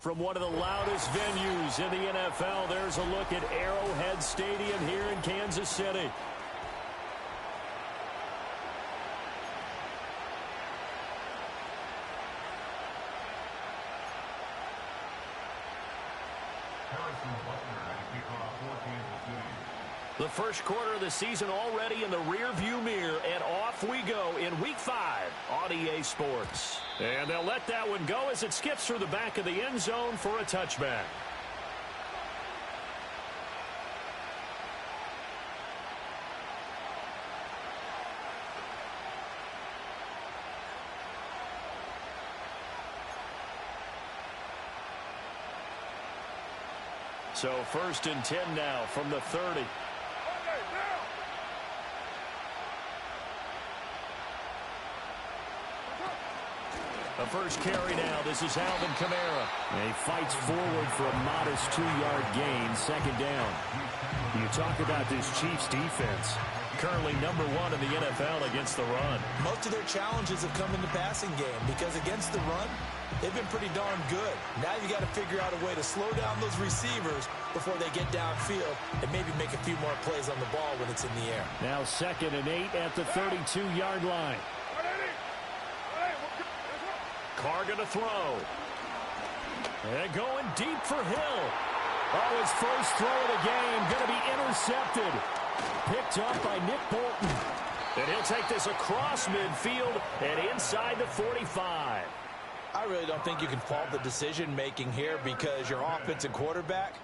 From one of the loudest venues in the NFL, there's a look at Arrowhead Stadium here in Kansas City. The first quarter of the season already in the rearview mirror, and off we go in Week 5 on EA Sports. And they'll let that one go as it skips through the back of the end zone for a touchback. So 1st and 10 now from the 30. The first carry now. This is Alvin Kamara. And he fights forward for a modest 2-yard gain, 2nd down. You talk about this Chiefs defense. Currently number 1 in the NFL against the run. Most of their challenges have come in the passing game because against the run, they've been pretty darn good. Now you got to figure out a way to slow down those receivers before they get downfield and maybe make a few more plays on the ball when it's in the air. Now 2nd and 8 at the 32-yard line. Carr going to throw. And going deep for Hill. Oh, his first throw of the game going to be intercepted. Picked up by Nick Bolton. And he'll take this across midfield and inside the 45. I really don't think you can fault the decision-making here because your offensive quarterback,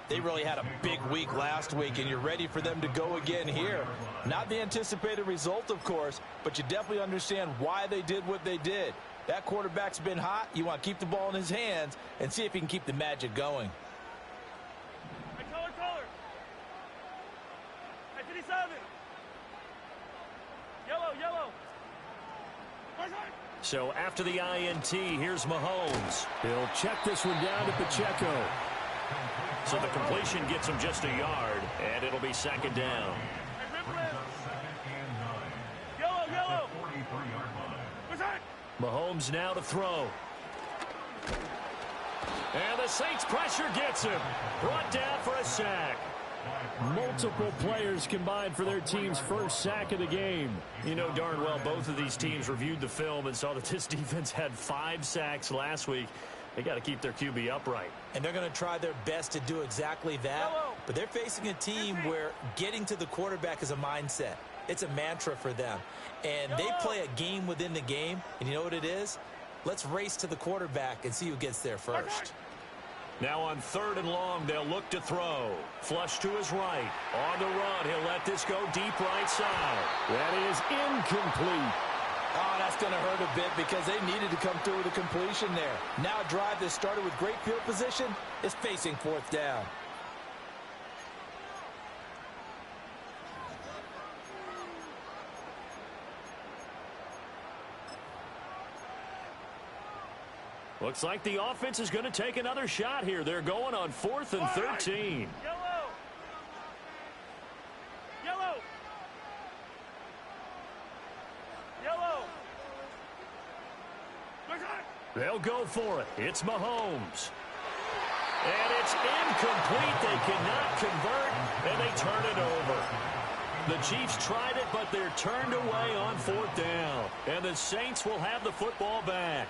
they really had a big week last week, and you're ready for them to go again here. Not the anticipated result, of course, but you definitely understand why they did what they did. That quarterback's been hot. You want to keep the ball in his hands and see if he can keep the magic going. Hey, color. Hey, 57. Yellow. So after the INT, here's Mahomes. He'll check this one down to Pacheco. So the completion gets him just a yard, and it'll be 2nd down. Yellow. Mahomes now to throw. And the Saints pressure gets him. Brought down for a sack. Multiple players combined for their team's first sack of the game. You know darn well both of these teams reviewed the film and saw that this defense had 5 sacks last week. They got to keep their QB upright. And they're going to try their best to do exactly that. But they're facing a team where getting to the quarterback is a mindset. It's a mantra for them. And they play a game within the game. And you know what it is? Let's race to the quarterback and see who gets there first. Now on 3rd and long, they'll look to throw. Flush to his right. On the run, he'll let this go deep right side. That is incomplete. Oh, that's going to hurt a bit because they needed to come through with a completion there. Now a drive that started with great field position is facing 4th down. Looks like the offense is going to take another shot here. They're going on 4th and 13. Yellow. They'll go for it. It's Mahomes. And it's incomplete. They cannot convert, and they turn it over. The Chiefs tried it, but they're turned away on 4th down. And the Saints will have the football back.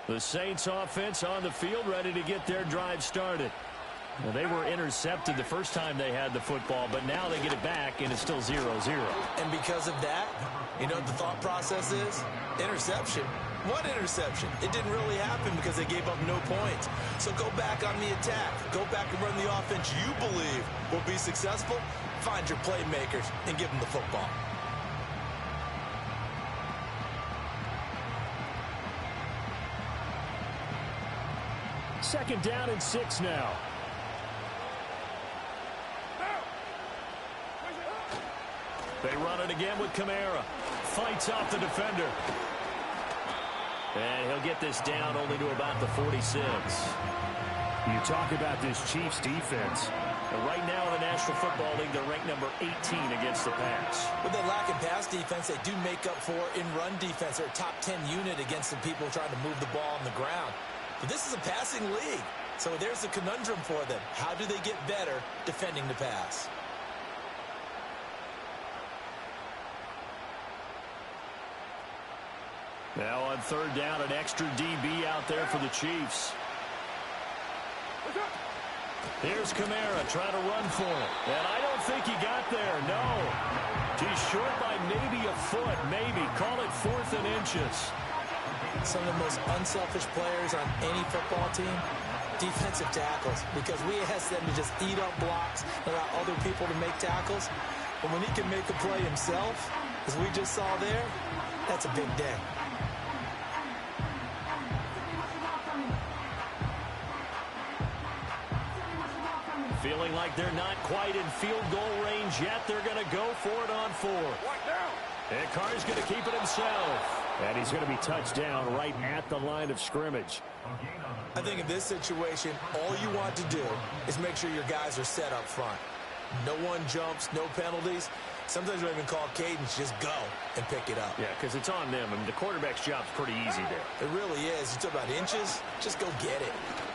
The Saints offense on the field ready to get their drive started. Well, they were intercepted the first time they had the football, but now they get it back, and it's still 0-0. And because of that, you know what the thought process is? Interception. What interception? It didn't really happen because they gave up no points. So go back on the attack. Go back and run the offense you believe will be successful. Find your playmakers and give them the football. Second down and 6 now. They run it again with Kamara. Fights off the defender. And he'll get this down only to about the 46. You talk about this Chiefs defense. And right now in the National Football League, they're ranked number 18 against the pass. With their lack of pass defense, they do make up for in run defense. They're a top 10 unit against the people trying to move the ball on the ground. But this is a passing league, so there's a conundrum for them. How do they get better defending the pass? Now on third down, an extra DB out there for the Chiefs. Here's Kamara trying to run for it. And I don't think he got there, no. He's short by maybe a foot, maybe. Call it 4th and inches. Some of the most unselfish players on any football team, defensive tackles, because we ask them to just eat up blocks and allow other people to make tackles. But when he can make a play himself, as we just saw there, that's a big day. Feeling like they're not quite in field goal range yet. They're going to go for it on 4. And Carr's going to keep it himself. And he's going to be touched down right at the line of scrimmage. I think in this situation, all you want to do is make sure your guys are set up front. No one jumps, no penalties. Sometimes you don't even call cadence, just go and pick it up. Yeah, because it's on them. I mean, the quarterback's job's pretty easy there. It really is. You talk about inches, just go get it.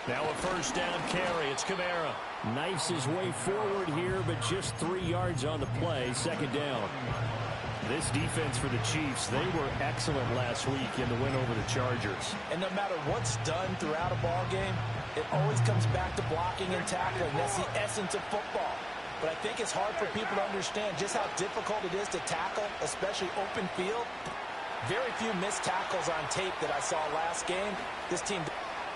Now a first down carry. It's Kamara. Knifes his way forward here, but just 3 yards on the play. Second down. This defense for the Chiefs, they were excellent last week in the win over the Chargers. And no matter what's done throughout a ball game, it always comes back to blocking and tackling. That's the essence of football. But I think it's hard for people to understand just how difficult it is to tackle, especially open field. Very few missed tackles on tape that I saw last game. This team...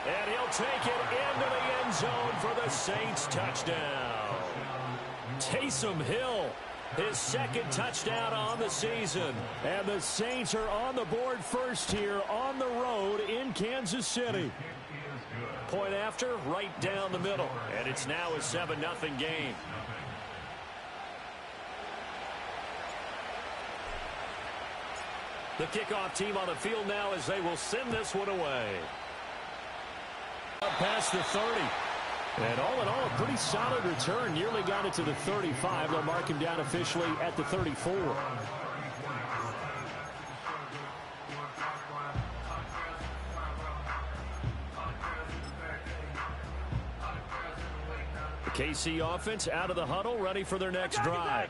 And he'll take it into the end zone for the Saints touchdown. Taysom Hill, his second touchdown on the season. And the Saints are on the board first here on the road in Kansas City. Point after, right down the middle. And it's now a 7-0 game. The kickoff team on the field now as they will send this one away. Up past the 30. And all in all, a pretty solid return. Nearly got it to the 35. They'll mark him down officially at the 34. The KC offense out of the huddle, ready for their next drive.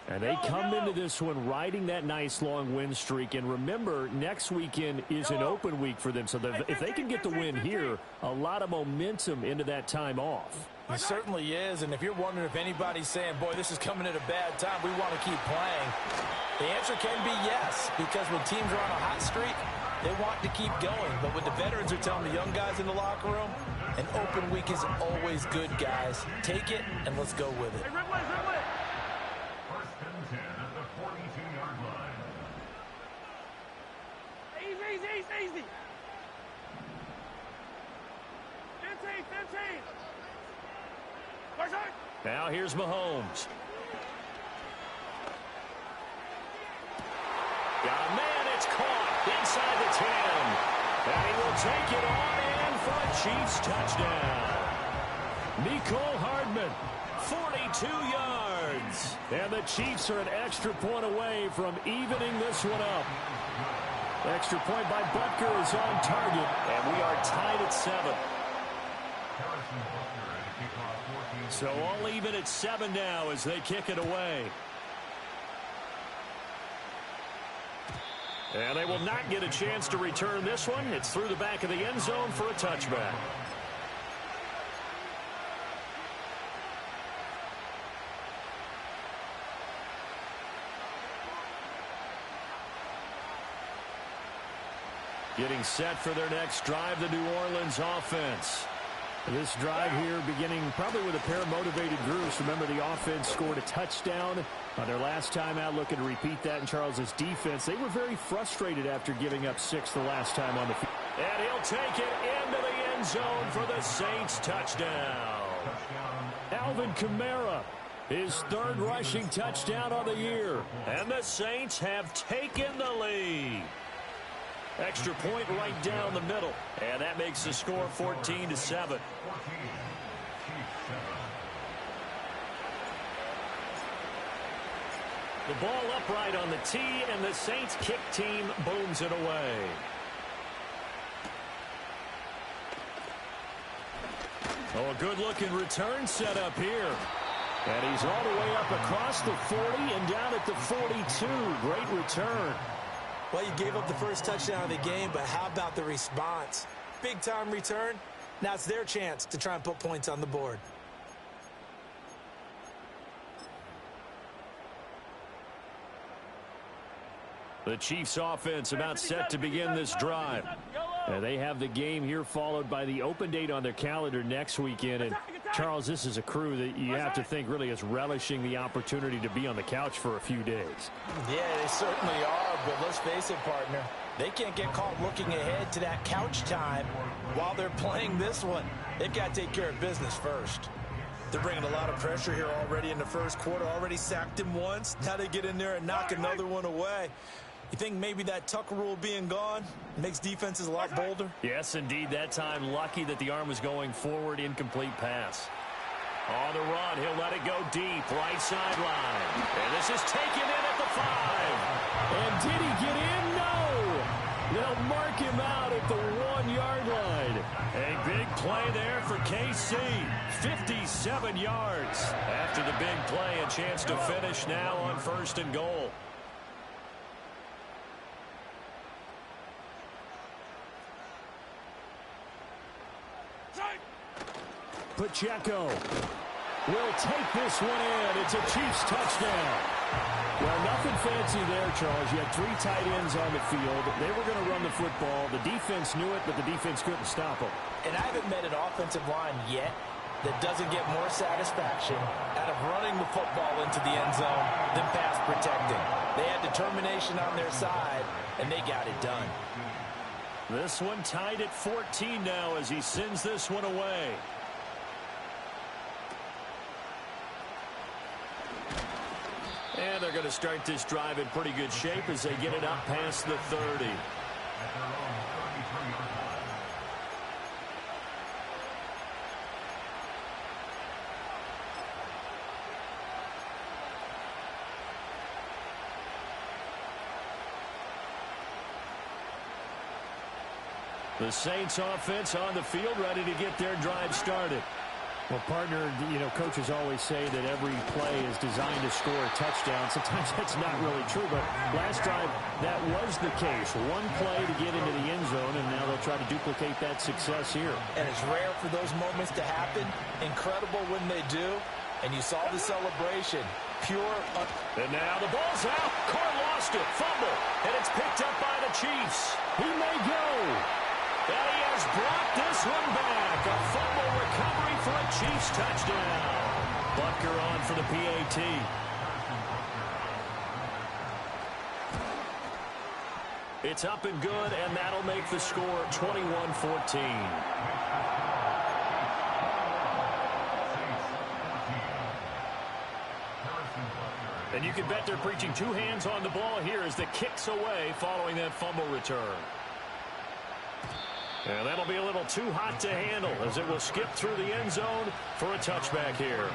And they come into this one riding that nice long win streak. And remember, next weekend is an open week for them. So if they can get the win here, a lot of momentum into that time off. It certainly is. And if you're wondering if anybody's saying, boy, this is coming at a bad time, we want to keep playing, the answer can be yes. Because when teams are on a hot streak, they want to keep going. But when the veterans are telling the young guys in the locker room, an open week is always good, guys. Take it, and let's go with it. Easy. 15. Now here's Mahomes. Got a man, it's caught inside the 10. And he will take it on in for a Chiefs touchdown. Mecole Hardman, 42 yards. And the Chiefs are an extra point away from evening this one up. Extra point by Butker is on target, and we are tied at 7. So all even at 7 now as they kick it away. And they will not get a chance to return this one. It's through the back of the end zone for a touchback. Getting set for their next drive, the New Orleans offense. This drive here beginning probably with a pair of motivated groups. Remember, the offense scored a touchdown on their last time out, looking to repeat that in Charles's defense. They were very frustrated after giving up 6 the last time on the field. And he'll take it into the end zone for the Saints touchdown. Alvin Kamara, his 3rd rushing touchdown of the year. And the Saints have taken the lead. Extra point right down the middle. And that makes the score 14-7. The ball upright on the tee, and the Saints kick team booms it away. Oh, a good-looking return set up here. And he's all the way up across the 40 and down at the 42. Great return. Well, you gave up the first touchdown of the game, but how about the response? Big-time return. Now it's their chance to try and put points on the board. The Chiefs offense about set to begin this drive. They have the game here followed by the open date on their calendar next weekend. And Charles, this is a crew that you have to think really is relishing the opportunity to be on the couch for a few days. Yeah, they certainly are, but let's face it, partner. They can't get caught looking ahead to that couch time while they're playing this one. They've got to take care of business first. They're bringing a lot of pressure here already in the first quarter. Already sacked him once. Now they get in there and knock another one away. You think maybe that Tucker rule being gone makes defenses a lot bolder? Yes, indeed. That time, lucky that the arm was going forward. Incomplete pass. On the run, he'll let it go deep. Right sideline. And this is taken in at the 5. And did he get in? No. They'll mark him out at the 1-yard line. A big play there for KC. 57 yards. After the big play, a chance to finish now on 1st and goal. Pacheco will take this one in. It's a Chiefs touchdown. Well, nothing fancy there, Charles. You had 3 tight ends on the field. They were going to run the football. The defense knew it, but the defense couldn't stop them. And I haven't met an offensive line yet that doesn't get more satisfaction out of running the football into the end zone than pass protecting. They had determination on their side, and they got it done. This one tied at 14 now as he sends this one away. And they're going to start this drive in pretty good shape as they get it up past the 30. The Saints offense on the field ready to get their drive started. Well, partner, coaches always say that every play is designed to score a touchdown. Sometimes that's not really true, but last drive, that was the case. One play to get into the end zone, and now they'll try to duplicate that success here. And it's rare for those moments to happen. Incredible when they do. And you saw the celebration. Pure. And now the ball's out. Carr lost it. Fumble. And it's picked up by the Chiefs. He may go. And he has brought this one back. A fumble recovery for a Chiefs touchdown. Butker on for the PAT. It's up and good, and that'll make the score 21-14. And you can bet they're preaching 2 hands on the ball here as the kick's away following that fumble return. And that'll be a little too hot to handle as it will skip through the end zone for a touchback here.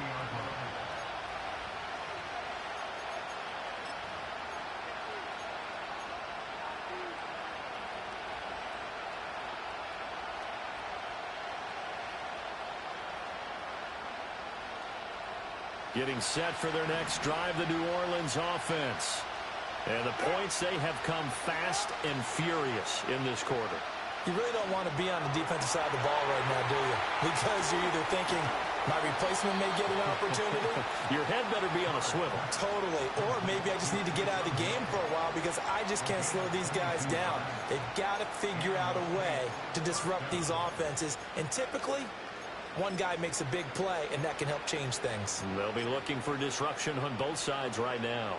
Getting set for their next drive, the New Orleans offense. And the points, they have come fast and furious in this quarter. You really don't want to be on the defensive side of the ball right now, do you? Because you're either thinking, my replacement may get an opportunity. Your head better be on a swivel. Totally. Or maybe I just need to get out of the game for a while because I just can't slow these guys down. They've got to figure out a way to disrupt these offenses. And typically, one guy makes a big play, and that can help change things. They'll be looking for disruption on both sides right now.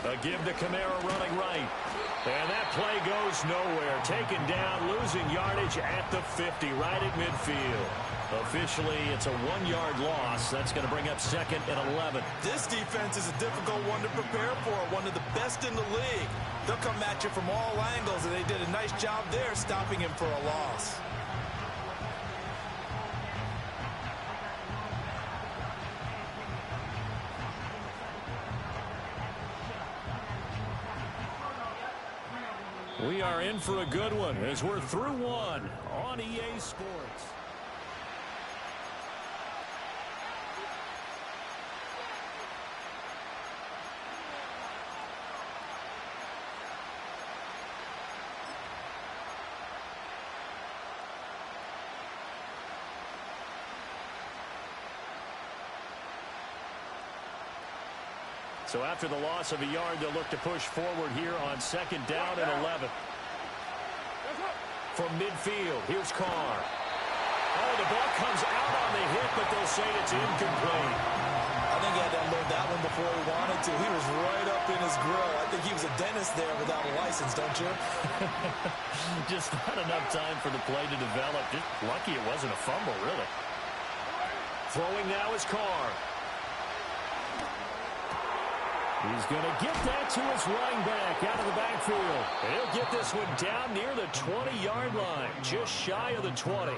A give to Kamara running right. And that play goes nowhere. Taken down, losing yardage at the 50, right at midfield. Officially, it's a 1-yard loss. That's going to bring up 2nd and 11. This defense is a difficult one to prepare for, one of the best in the league. They'll come at you from all angles, and they did a nice job there stopping him for a loss. We are in for a good one as we're through one on EA Sports. So after the loss of a yard, they'll look to push forward here on 2nd down and 11. From midfield, here's Carr. Oh, the ball comes out on the hit, but they'll say it's incomplete. I think he had to unload that one before he wanted to. He was right up in his grill. I think he was a dentist there without a license, don't you? Just not enough time for the play to develop. Just lucky it wasn't a fumble, really. Throwing now is Carr. He's going to get that to his running back out of the backfield. He'll get this one down near the 20-yard line, just shy of the 20.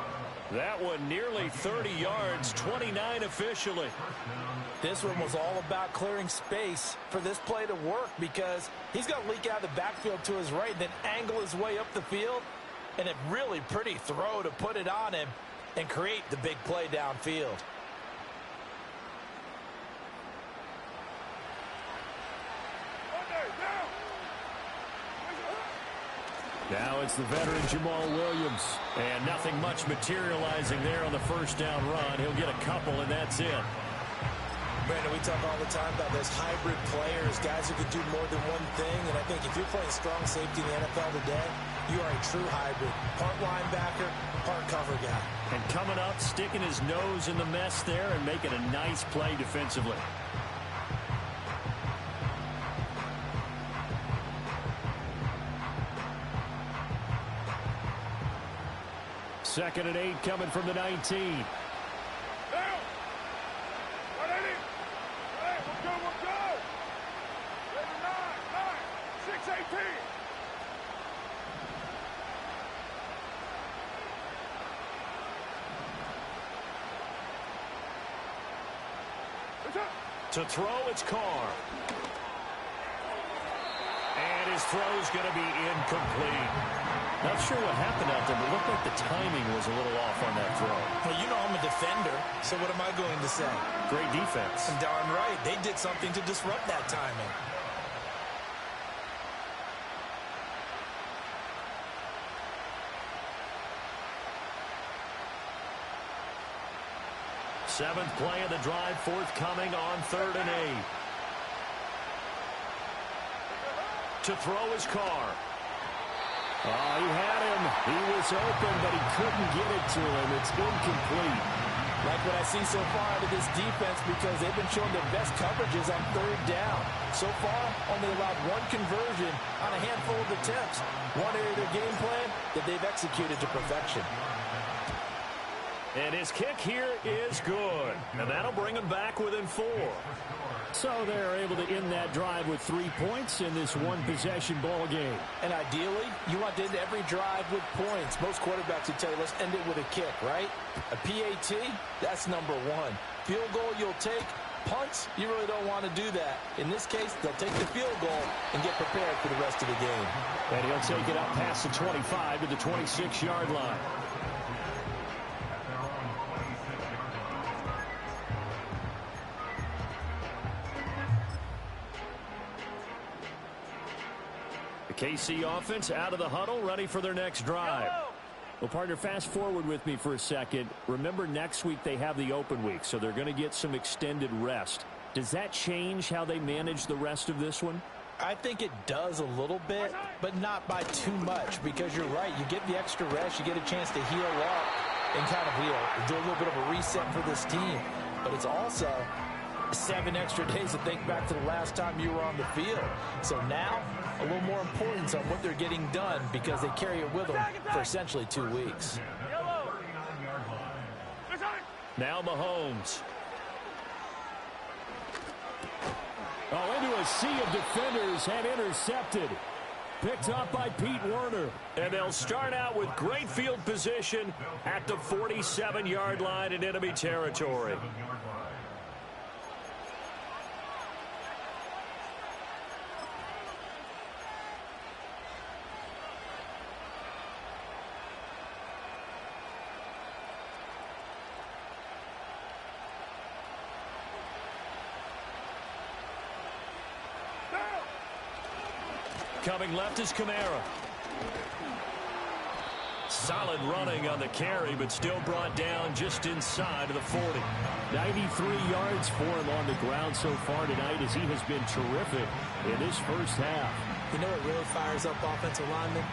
That one nearly 30 yards, 29 officially. This one was all about clearing space for this play to work because he's going to leak out of the backfield to his right, then angle his way up the field, and a really pretty throw to put it on him and create the big play downfield. Now it's the veteran Jamal Williams. And nothing much materializing there on the first down run. He'll get a couple, and that's it. Brandon, we talk all the time about those hybrid players, guys who can do more than one thing. And I think if you're playing strong safety in the NFL today, you are a true hybrid. Part linebacker, part cover guy. And coming up, sticking his nose in the mess there and making a nice play defensively. 2nd and 8 coming from the 19. Down. 180. Hey, we'll go. Ready, 9, 6, 18. To throw, it's Carr. And his throw's going to be incomplete. Not sure what happened out there, but it looked like the timing was a little off on that throw. Well, you know I'm a defender, so what am I going to say? Great defense. And darn right, they did something to disrupt that timing. Seventh play of the drive, forthcoming on 3rd and 8. To throw is Carr. He had him. He was open, but he couldn't get it to him. It's incomplete. Like what I see so far out of this defense because they've been showing their best coverages on 3rd down. So far, only allowed one conversion on a handful of attempts. One area of their game plan that they've executed to perfection. And his kick here is good. And that'll bring him back within 4. So they're able to end that drive with 3 points in this one-possession ball game. And ideally, you want to end every drive with points. Most quarterbacks would tell you, let's end it with a kick, right? A PAT, that's number 1. Field goal you'll take. Punts, you really don't want to do that. In this case, they'll take the field goal and get prepared for the rest of the game. And he'll take it up past the 25 to the 26-yard line. KC offense out of the huddle, ready for their next drive. Well, partner, fast forward with me for a second. Remember, next week they have the open week, so they're going to get some extended rest. Does that change how they manage the rest of this one? I think it does a little bit, but not by too much, because you're right. You get the extra rest. You get a chance to heal up and kind of do a little bit of a reset for this team. But it's also 7 extra days to think back to the last time you were on the field. So now, a little more importance on what they're getting done because they carry it with them for essentially 2 weeks. Now Mahomes. Oh, into a sea of defenders and intercepted. Picked up by Pete Werner. And they'll start out with great field position at the 47-yard line in enemy territory. Coming left is Kamara. Solid running on the carry, but still brought down just inside of the 40. 93 yards for him on the ground so far tonight as he has been terrific in this first half. You know what really fires up offensive linemen?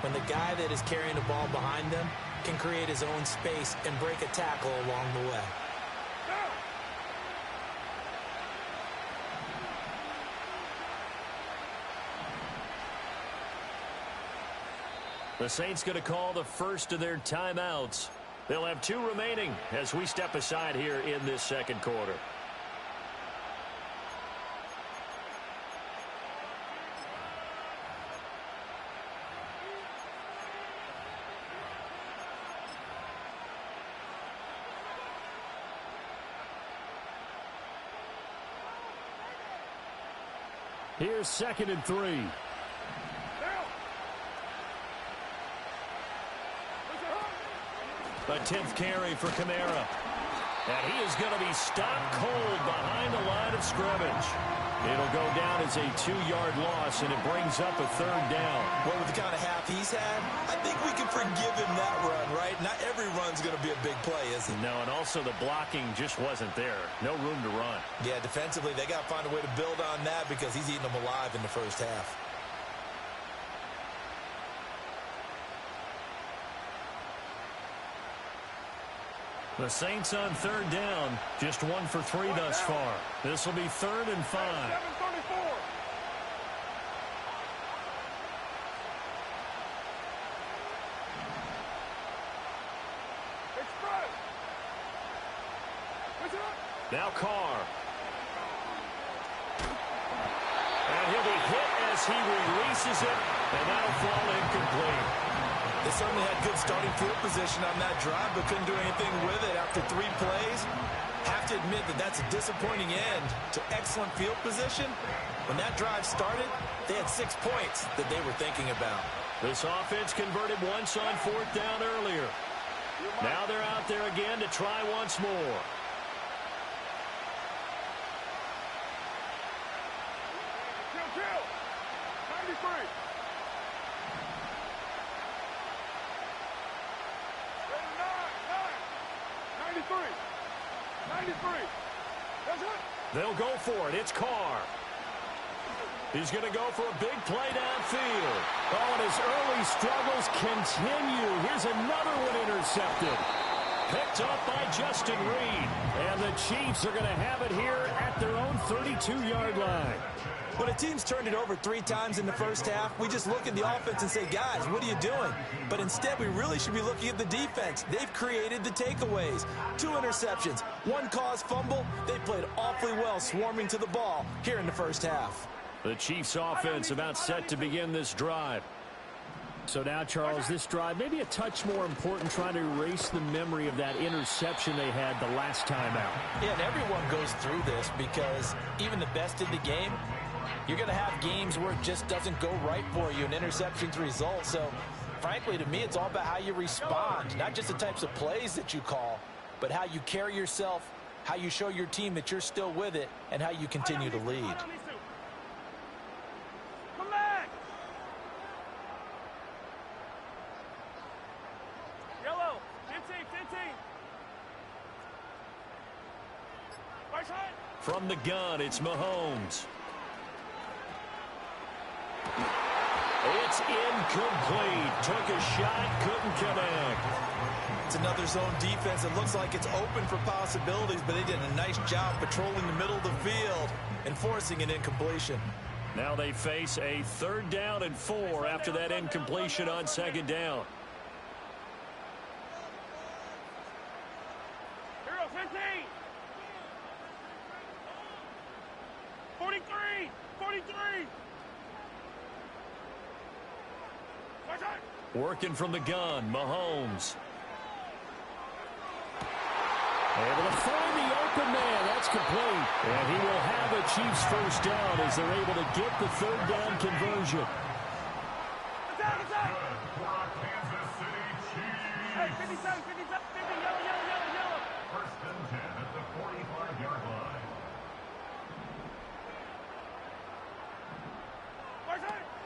When the guy that is carrying the ball behind them can create his own space and break a tackle along the way. The Saints going to call the first of their timeouts. They'll have 2 remaining as we step aside here in this second quarter. Here's 2nd and 3. A 10th carry for Kamara. And he is going to be stopped cold behind the line of scrimmage. It'll go down as a 2-yard loss, and it brings up a 3rd down. Well, with the kind of half he's had, I think we can forgive him that run, right? Not every run's going to be a big play, is it? No, and also the blocking just wasn't there. No room to run. Yeah, defensively, they got to find a way to build on that because he's eating them alive in the first half. The Saints on 3rd down, just 1 for 3 thus far. This will be 3rd and 5. 7:34. Express. Now Carr. And he'll be hit as he releases it, and that'll fall incomplete. They certainly had good starting field position on that drive, but couldn't do anything with it after 3 plays. Have to admit that that's a disappointing end to excellent field position. When that drive started, they had 6 points that they were thinking about. This offense converted once on 4th down earlier. Now they're out there again to try once more. Kill. 93. 93. That's it. They'll go for it. It's Carr. He's going to go for a big play downfield. Oh, and his early struggles continue. Here's another one intercepted. Picked up by Justin Reed. And the Chiefs are going to have it here at their own 32-yard line. When a team's turned it over 3 times in the first half, we just look at the offense and say, guys, what are you doing? But instead, we really should be looking at the defense. They've created the takeaways. 2 interceptions, 1 caused fumble. They played awfully well swarming to the ball here in the first half. The Chiefs offense about set to begin this drive. So now, Charles, this drive maybe a touch more important, trying to erase the memory of that interception they had the last time out. Yeah, and everyone goes through this because even the best in the game, you're going to have games where it just doesn't go right for you, and interceptions result. So, frankly, to me, it's all about how you respond, not just the types of plays that you call, but how you carry yourself, how you show your team that you're still with it, and how you continue to lead. Come back. Yellow. 15. Right side. From the gun, it's Mahomes. It's incomplete. Took a shot, couldn't connect. It's another zone defense. It looks like it's open for possibilities, but they did a nice job patrolling the middle of the field and forcing an incompletion. Now they face a 3rd down and 4 after that incompletion on 2nd down. Here, Working from the gun, Mahomes. Able to find the open man. That's complete. And he will have a Chiefs first down as they're able to get the third down conversion. Hey, 57, 50, yellow. First and 10 at the 45-yard line.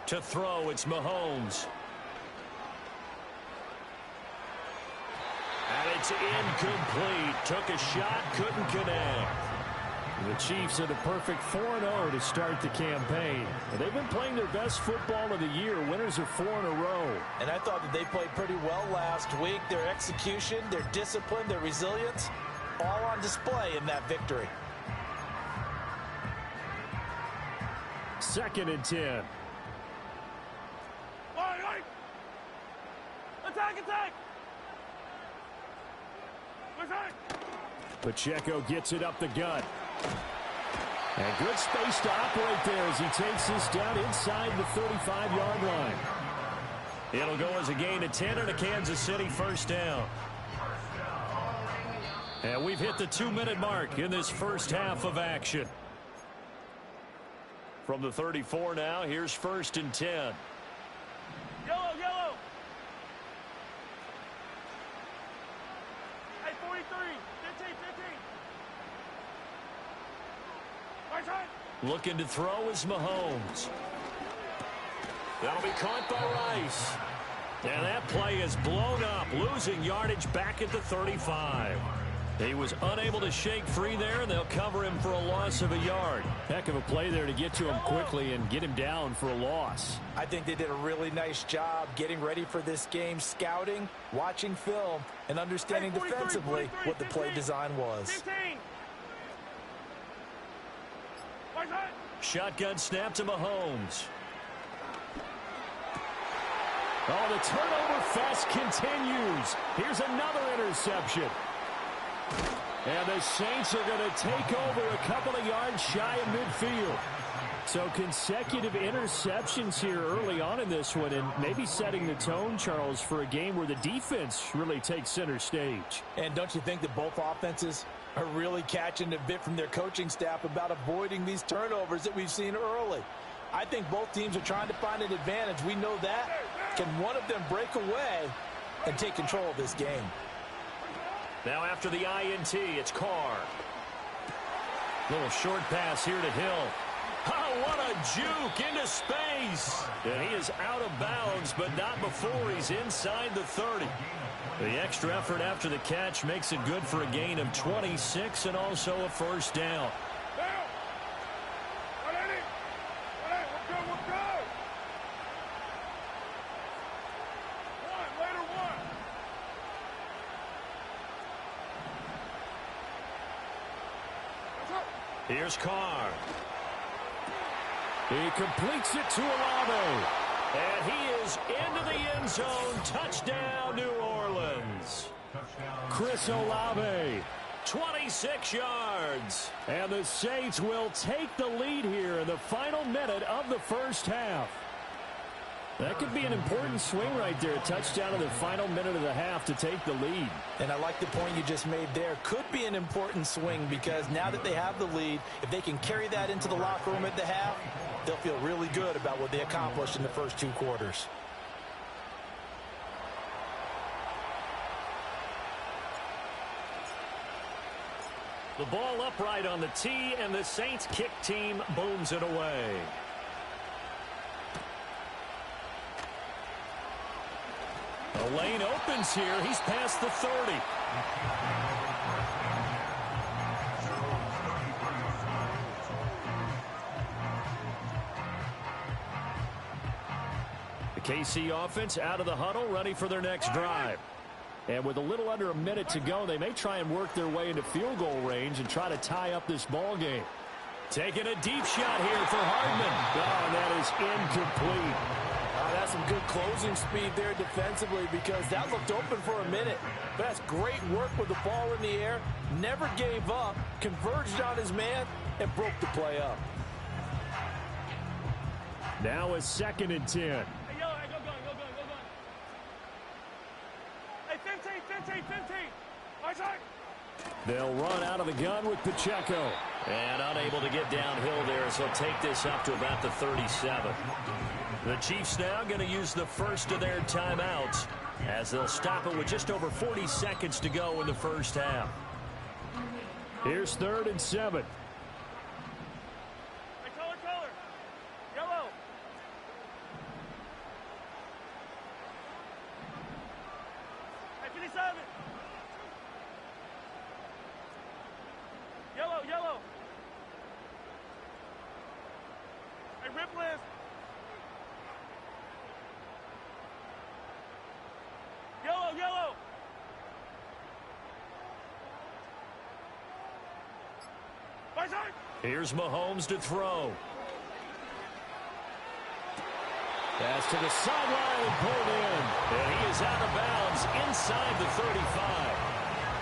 To throw, it's Mahomes. And it's incomplete. Took a shot, couldn't connect. The Chiefs are the perfect 4-0 to start the campaign. They've been playing their best football of the year. Winners of 4 in a row. And I thought that they played pretty well last week. Their execution, their discipline, their resilience, all on display in that victory. 2nd and 10. Attack! Pacheco gets it up the gut. And good space to operate there as he takes this down inside the 35-yard line. It'll go as a gain of 10 and a Kansas City first down. And we've hit the 2-minute mark in this first half of action. From the 34 now, here's 1st and 10. Yellow. Hey, 43, 15. Looking to throw is Mahomes. That'll be caught by Rice. And that play is blown up, losing yardage back at the 35. He was unable to shake free there, and they'll cover him for a loss of a yard. Heck of a play there to get to him quickly and get him down for a loss. I think they did a really nice job getting ready for this game, scouting, watching film, and understanding defensively what the play design was. 15. Shotgun snap to Mahomes. Oh, the turnover fest continues. Here's another interception. And the Saints are going to take over a couple of yards shy of midfield. So consecutive interceptions here early on in this one, and maybe setting the tone, Charles, for a game where the defense really takes center stage. And don't you think that both offenses are really catching a bit from their coaching staff about avoiding these turnovers that we've seen early? I think both teams are trying to find an advantage. We know that. Can one of them break away and take control of this game? Now after the INT, it's Carr. Little short pass here to Hill. Oh, what a juke into space. And he is out of bounds, but not before he's inside the 30. The extra effort after the catch makes it good for a gain of 26 and also a first down. Here's Carr. He completes it to Olave. And he is into the end zone. Touchdown, New Orleans. Chris Olave, 26 yards. And the Saints will take the lead here in the final minute of the first half. That could be an important swing right there. A touchdown in the final minute of the half to take the lead. And I like the point you just made there. Could be an important swing because now that they have the lead, if they can carry that into the locker room at the half, they'll feel really good about what they accomplished in the first 2 quarters. The ball upright on the tee, and the Saints kick team booms it away. The lane opens here. He's past the 30. The KC offense out of the huddle, ready for their next drive. And with a little under a minute to go, they may try and work their way into field goal range and try to tie up this ball game. Taking a deep shot here for Hardman. Oh, that is incomplete. That's some good closing speed there defensively because that looked open for a minute. But that's great work with the ball in the air. Never gave up, converged on his man, and broke the play up. Now a 2nd and 10. Hey, yellow, go gun. They'll run out of the gun with Pacheco. And unable to get downhill there as he'll take this up to about the 37. The Chiefs now going to use the first of their timeouts as they'll stop it with just over 40 seconds to go in the first half. Here's 3rd and 7. Hey, color. Yellow. Hey, 57. Yellow. Hey, Ripless. Yellow. Here's Mahomes to throw. Pass to the sideline and pulled in. And he is out of bounds inside the 35.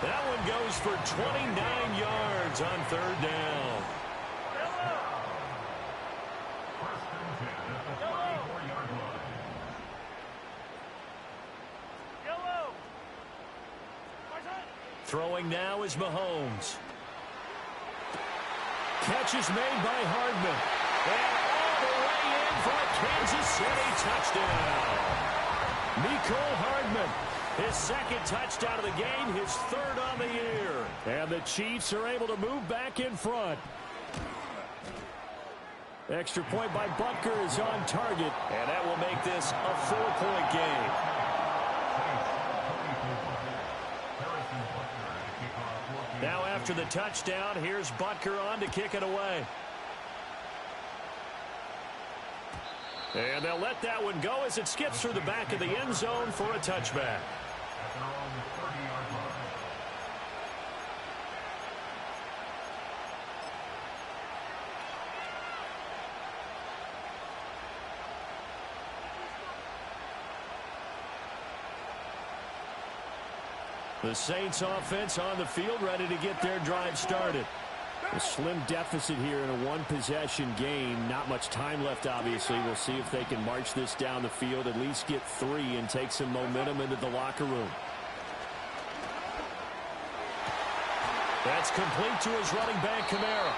That one goes for 29 yards on 3rd down. Throwing now is Mahomes. Catch is made by Hardman. And all the way in for a Kansas City touchdown. Mecole Hardman, his 2nd touchdown of the game, his 3rd on the year. And the Chiefs are able to move back in front. Extra point by Butker is on target. And that will make this a 4-point game. Now after the touchdown, here's Butker on to kick it away. And they'll let that one go as it skips through the back of the end zone for a touchback. The Saints offense on the field, ready to get their drive started. A slim deficit here in a one-possession game. Not much time left, obviously. We'll see if they can march this down the field, at least get 3 and take some momentum into the locker room. That's complete to his running back, Kamara.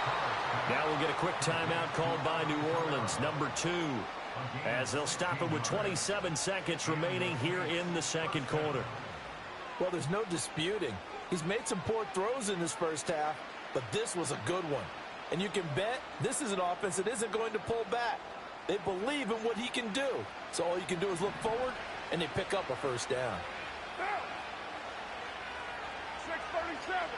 Now we'll get a quick timeout called by New Orleans, number 2, as they'll stop it with 27 seconds remaining here in the 2nd quarter. Well, there's no disputing. He's made some poor throws in this first half, but this was a good one. And you can bet this is an offense that isn't going to pull back. They believe in what he can do. So all you can do is look forward, and they pick up a first down. 6:37.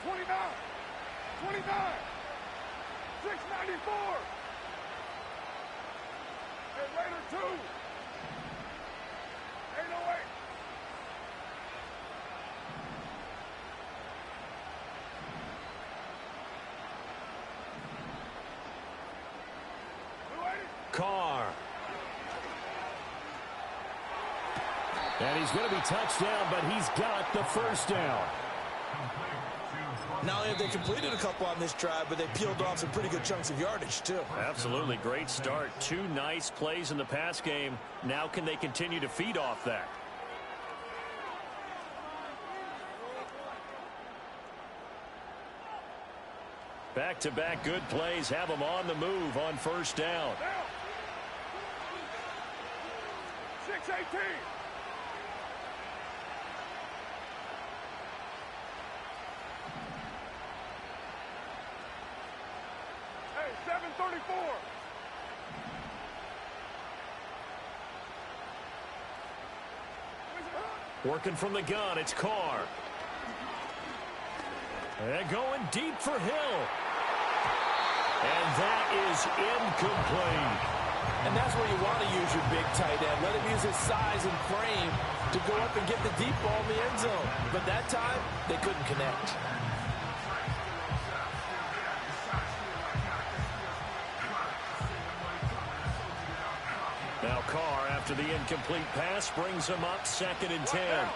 $29. $6.94. And Raider 2. 808. Carr. And he's going to be touched down, but he's got the first down. Not only have they completed a couple on this drive, but they peeled off some pretty good chunks of yardage, too. Absolutely. Great start. 2 nice plays in the pass game. Now can they continue to feed off that? Back-to-back good plays have them on the move on first down. 6:18. Hey, 7:34. Working from the gun, it's Carr. And going deep for Hill. And that is incomplete. And that's where you want to use your big tight end. Let him use his size and frame to go up and get the deep ball in the end zone. But that time, they couldn't connect. Now Carr, after the incomplete pass, brings him up 2nd and 10.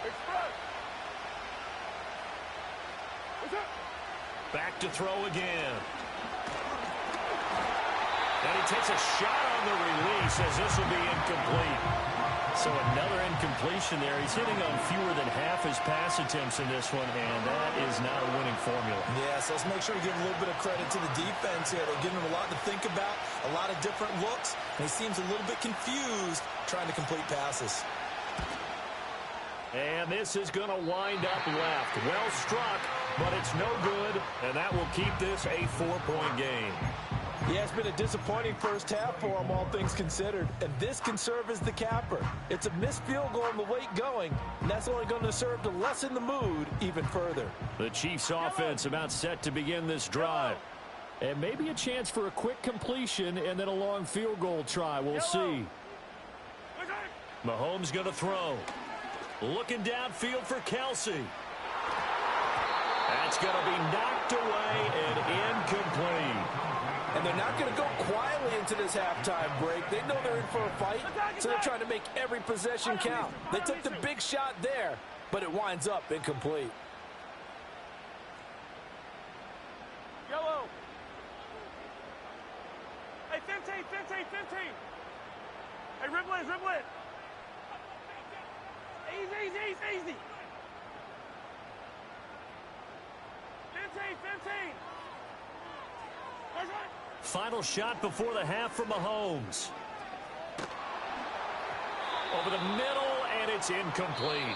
Express. What's up? Back to throw again. And he takes a shot on the release as this will be incomplete. So another incompletion there. He's hitting on fewer than half his pass attempts in this one, and that is not a winning formula. Yeah, so let's make sure we give a little bit of credit to the defense here. They're giving him a lot to think about, a lot of different looks, and he seems a little bit confused trying to complete passes. And this is going to wind up left. Well struck, but it's no good, and that will keep this a 4-point game. Yeah, it's been a disappointing first half for him, all things considered. And this can serve as the capper. It's a missed field goal in the late going, and that's only going to serve to lessen the mood even further. The Chiefs offense about set to begin this drive. And maybe a chance for a quick completion and then a long field goal try. We'll see. Mahomes going to throw. Looking downfield for Kelsey. That's going to be knocked away and incomplete. And they're not going to go quietly into this halftime break. They know they're in for a fight, so they're trying to make every possession count. They took the big shot there, but it winds up incomplete. Yellow. Hey, 15. Hey, ribble it. Easy. 15. Final shot before the half from Mahomes. Over the middle, and it's incomplete.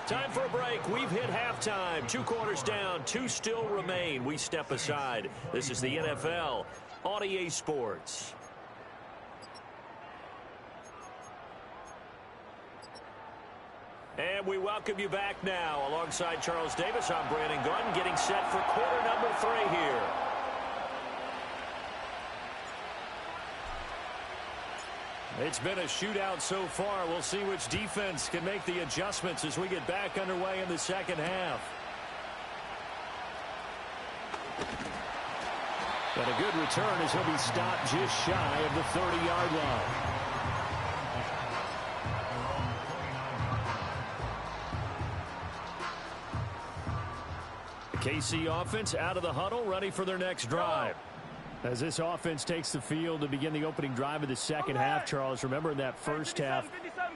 Time for a break. We've hit halftime. 2 quarters down, 2 still remain. We step aside. This is the NFL on EA Sports. And we welcome you back now. Alongside Charles Davis, I'm Brandon Gunn, getting set for quarter number 3 here. It's been a shootout so far. We'll see which defense can make the adjustments as we get back underway in the second half. And a good return as he'll be stopped just shy of the 30-yard line. KC offense out of the huddle, ready for their next drive. As this offense takes the field to begin the opening drive of the second half, Charles, remember in that first half,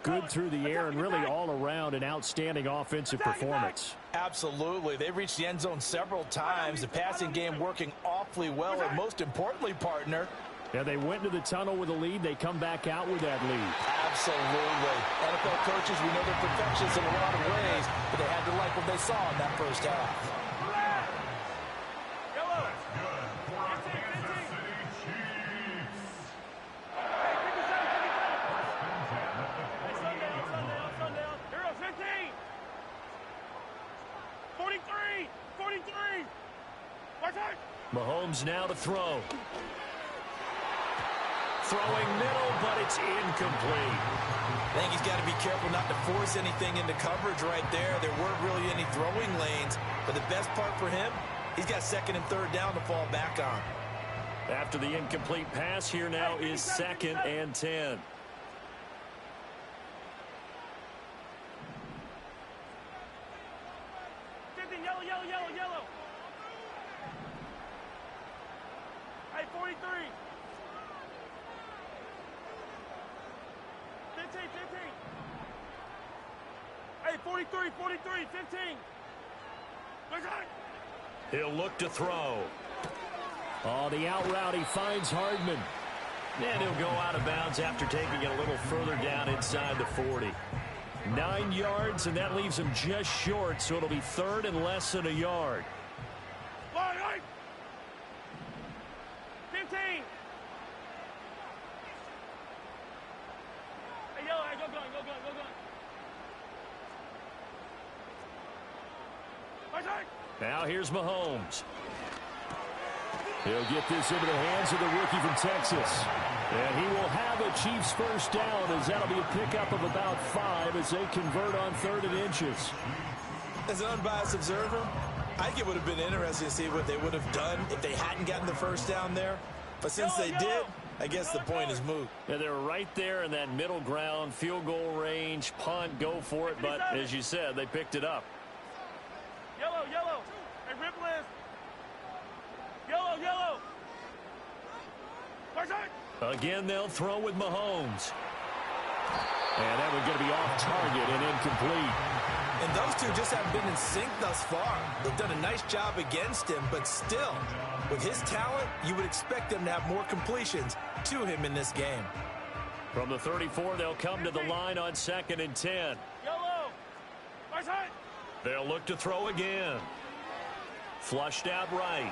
good through the air and really all around an outstanding offensive performance. Absolutely. They reached the end zone several times. The passing game working awfully well, and most importantly, partner. Yeah, they went into the tunnel with a lead. They come back out with that lead. Absolutely. NFL coaches, we know they're perfectionists in a lot of ways, but they had to like what they saw in that first half. Mahomes now to throw. Throwing middle, but it's incomplete. I think he's got to be careful not to force anything into coverage right there. There weren't really any throwing lanes, but the best part for him, he's got second and third down to fall back on. After the incomplete pass, here now is 2nd and 10. Yellow. Hey, 43. 15. Hey, 43, 15. He'll look to throw. Oh, the out route, he finds Hardman. And he'll go out of bounds after taking it a little further down inside the 40. 9 yards, and that leaves him just short, so it'll be third and less than a yard. 15. Hey, yellow, go gun. Now here's Mahomes. He'll get this into the hands of the rookie from Texas. And he will have a Chiefs first down, as that'll be a pickup of about 5 as they convert on 3rd and inches. As an unbiased observer, I think it would have been interesting to see what they would have done if they hadn't gotten the first down there. But since they did, I guess the point is moot. Yeah, they're right there in that middle ground, field goal range, punt, go for it. But as you said, they picked it up. Yellow, yellow. Hey, Ripley. Yellow, yellow. Again, they'll throw with Mahomes. And that one's going to be off target and incomplete. And those two just haven't been in sync thus far. They've done a nice job against him, but still, with his talent, you would expect them to have more completions to him in this game. From the 34, they'll come to the line on 2nd and 10. Yellow. They'll look to throw again. Flushed out right.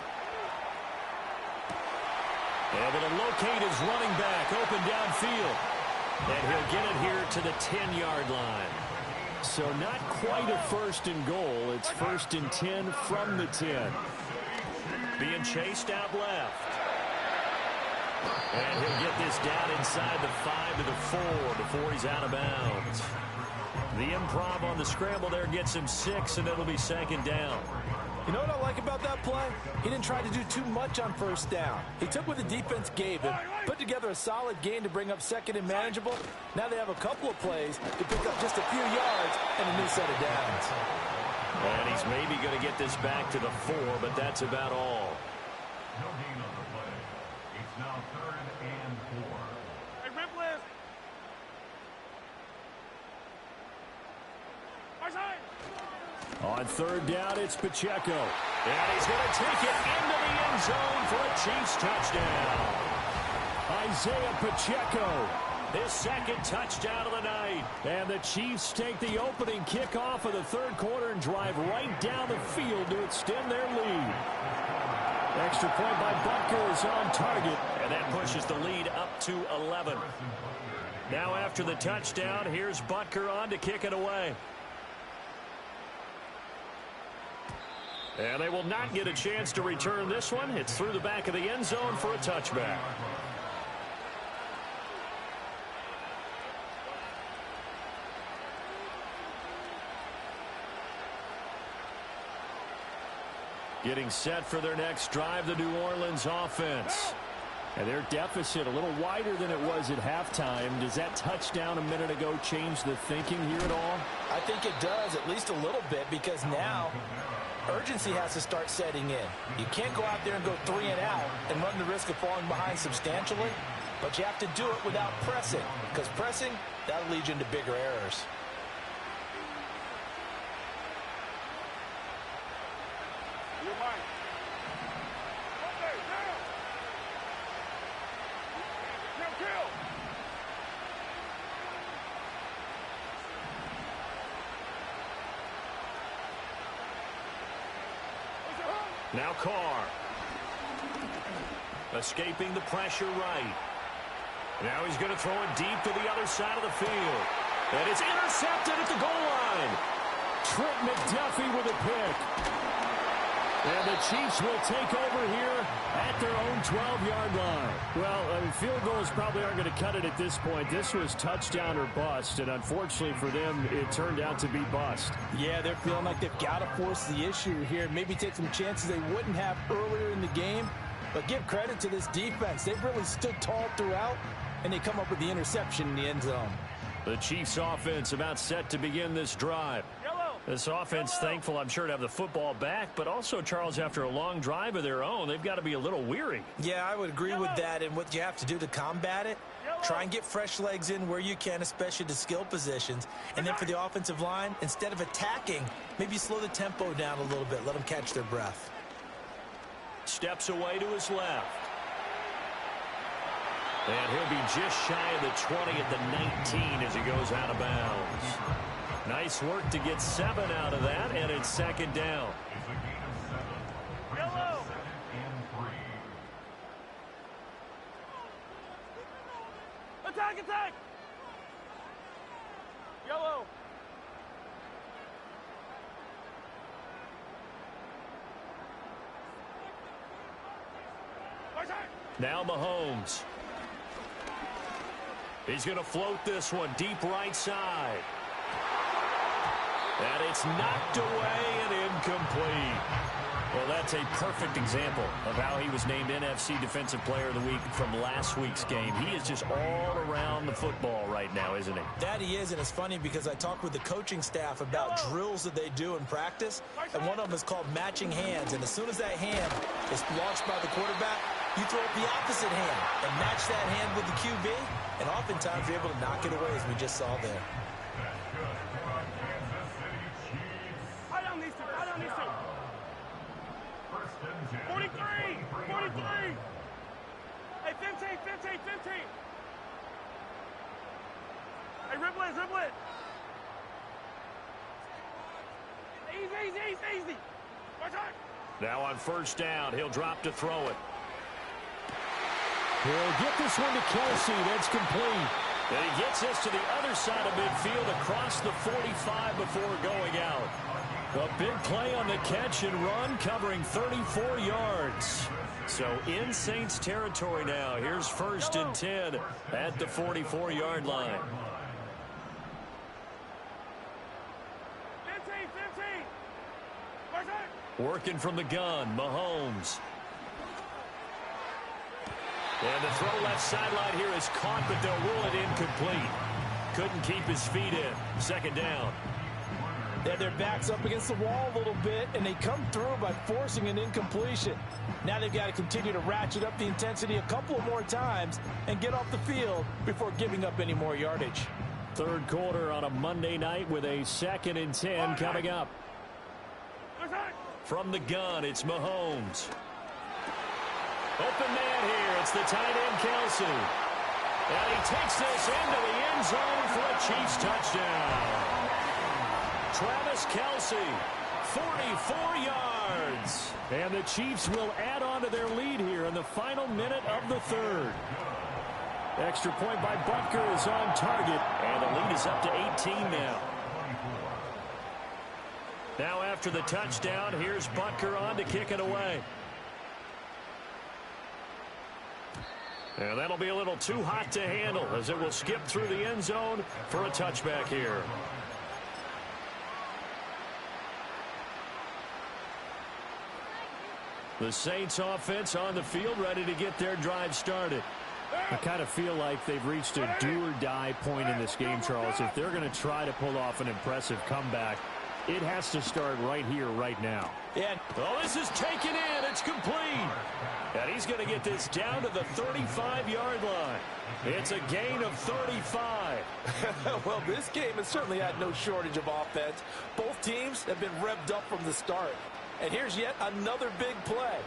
Able to locate his running back open downfield. And he'll get it here to the 10-yard line. So not quite a 1st and goal. It's 1st and 10 from the 10. Being chased out left. And he'll get this down inside the 5 to the 4 before he's out of bounds. The improv on the scramble there gets him 6, and it'll be 2nd down. You know what I like about that play? He didn't try to do too much on 1st down. He took what the defense gave him, put together a solid gain to bring up 2nd and manageable. Now they have a couple of plays to pick up just a few yards and a new set of downs. And he's maybe going to get this back to the 4, but that's about all. No gain on the play. It's now 3rd and 4. Hey, Ripley. On 3rd down, it's Pacheco. And he's going to take it into the end zone for a Chiefs touchdown. Isaiah Pacheco, his 2nd touchdown of the night. And the Chiefs take the opening kickoff of the 3rd quarter and drive right down the field to extend their lead. Extra point by Butker is on target, and that pushes the lead up to 11. Now after the touchdown, here's Butker on to kick it away. And they will not get a chance to return this one. It's through the back of the end zone for a touchback. Getting set for their next drive, the New Orleans offense. And their deficit a little wider than it was at halftime. Does that touchdown a minute ago change the thinking here at all? I think it does, at least a little bit, because now urgency has to start setting in. You can't go out there and go 3 and out and run the risk of falling behind substantially, but you have to do it without pressing, because pressing, that'll lead you into bigger errors. You're mine. Kill. Now Carr. Escaping the pressure right. Now he's going to throw it deep to the other side of the field. And it's intercepted at the goal line. Trent McDuffie with a pick. And the Chiefs will take over here at their own 12-yard line. Well, field goals probably aren't going to cut it at this point. This was touchdown or bust, and unfortunately for them, it turned out to be bust. Yeah, they're feeling like they've got to force the issue here. Maybe take some chances they wouldn't have earlier in the game. But give credit to this defense. They've really stood tall throughout, and they come up with the interception in the end zone. The Chiefs offense about set to begin this drive. This offense, thankful, I'm sure, to have the football back, but also, Charles, after a long drive of their own, they've got to be a little weary. Yeah, I would agree with that, and what you have to do to combat it, try and get fresh legs in where you can, especially to skill positions. And then for the offensive line, instead of attacking, maybe slow the tempo down a little bit, let them catch their breath. Steps away to his left. And he'll be just shy of the 20 at the 19 as he goes out of bounds. Nice work to get 7 out of that, and it's 2nd down. Yellow. Attack, attack. Yellow. Now Mahomes. He's going to float this one deep right side. And it's knocked away and incomplete. Well, that's a perfect example of how he was named NFC Defensive Player of the Week from last week's game. He is just all around the football right now, isn't he? That he is, and it's funny because I talked with the coaching staff about drills that they do in practice, and one of them is called matching hands. And as soon as that hand is launched by the quarterback, you throw up the opposite hand and match that hand with the QB, and oftentimes you're able to knock it away, as we just saw there. I don't need to. 43. Hey, 15. Hey, ribble it. Easy. Watch out. Now on first down, he'll drop to throw it. He'll get this one to Kelsey. That's complete. And he gets this to the other side of midfield across the 45 before going out. A big play on the catch and run, covering 34 yards. So in Saints territory now. Here's first and 10 at the 44-yard line. 15. Working from the gun, Mahomes. And the throw left sideline here is caught, but they'll rule it incomplete. Couldn't keep his feet in. Second down. They have their backs up against the wall a little bit, and they come through by forcing an incompletion. Now they've got to continue to ratchet up the intensity a couple of more times and get off the field before giving up any more yardage. Third quarter on a Monday night with a 2nd and 10 coming up. From the gun, it's Mahomes. Open man here. It's the tight end, Kelsey. And he takes this into the end zone for a Chiefs touchdown. Travis Kelsey, 44 yards. And the Chiefs will add on to their lead here in the final minute of the third. Extra point by Butker is on target. And the lead is up to 18 now. Now after the touchdown, here's Butker on to kick it away. And that'll be a little too hot to handle as it will skip through the end zone for a touchback here. The Saints offense on the field ready to get their drive started. I kind of feel like they've reached a do-or-die point in this game, Charles. If they're going to try to pull off an impressive comeback, it has to start right here, right now. And oh, this is taken in. It's complete. And he's going to get this down to the 35-yard line. It's a gain of 35. Well, this game has certainly had no shortage of offense. Both teams have been revved up from the start. And here's yet another big play.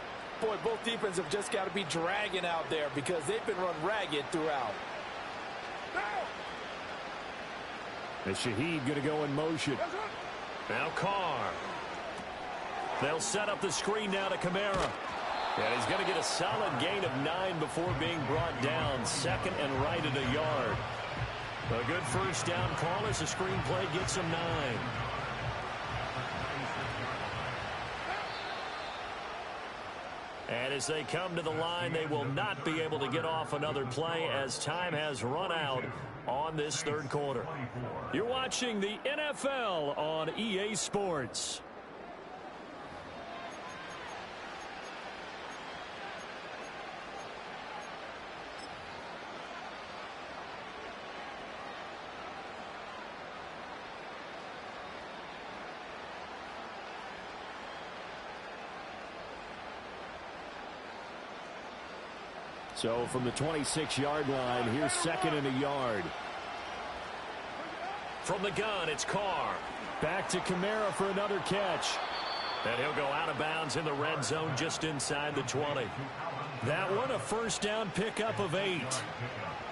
Boy, both defenses have just got to be dragging out there because they've been run ragged throughout. And Shaheed going to go in motion. Now Carr. They'll set up the screen now to Kamara. And he's going to get a solid gain of 9 before being brought down. Second and right at a yard. A good first down call as the screen play gets him 9. And as they come to the line, they will not be able to get off another play as time has run out on this third quarter. You're watching the NFL on EA Sports. So from the 26-yard line, here's second and a yard. From the gun, it's Carr. Back to Kamara for another catch. And he'll go out of bounds in the red zone just inside the 20. That one a first down pickup of 8.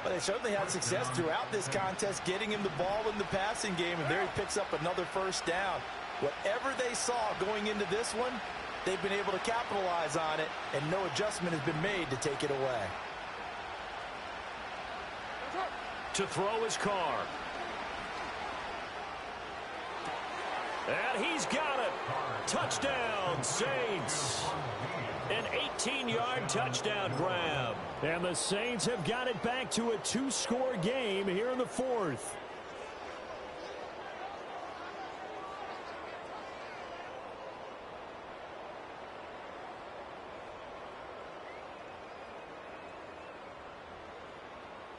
But they certainly had success throughout this contest getting him the ball in the passing game, and there he picks up another first down. Whatever they saw going into this one, they've been able to capitalize on it, and no adjustment has been made to take it away. To throw his Carr. And he's got it. Touchdown, Saints. An 18-yard touchdown grab. And the Saints have got it back to a 2-score game here in the fourth.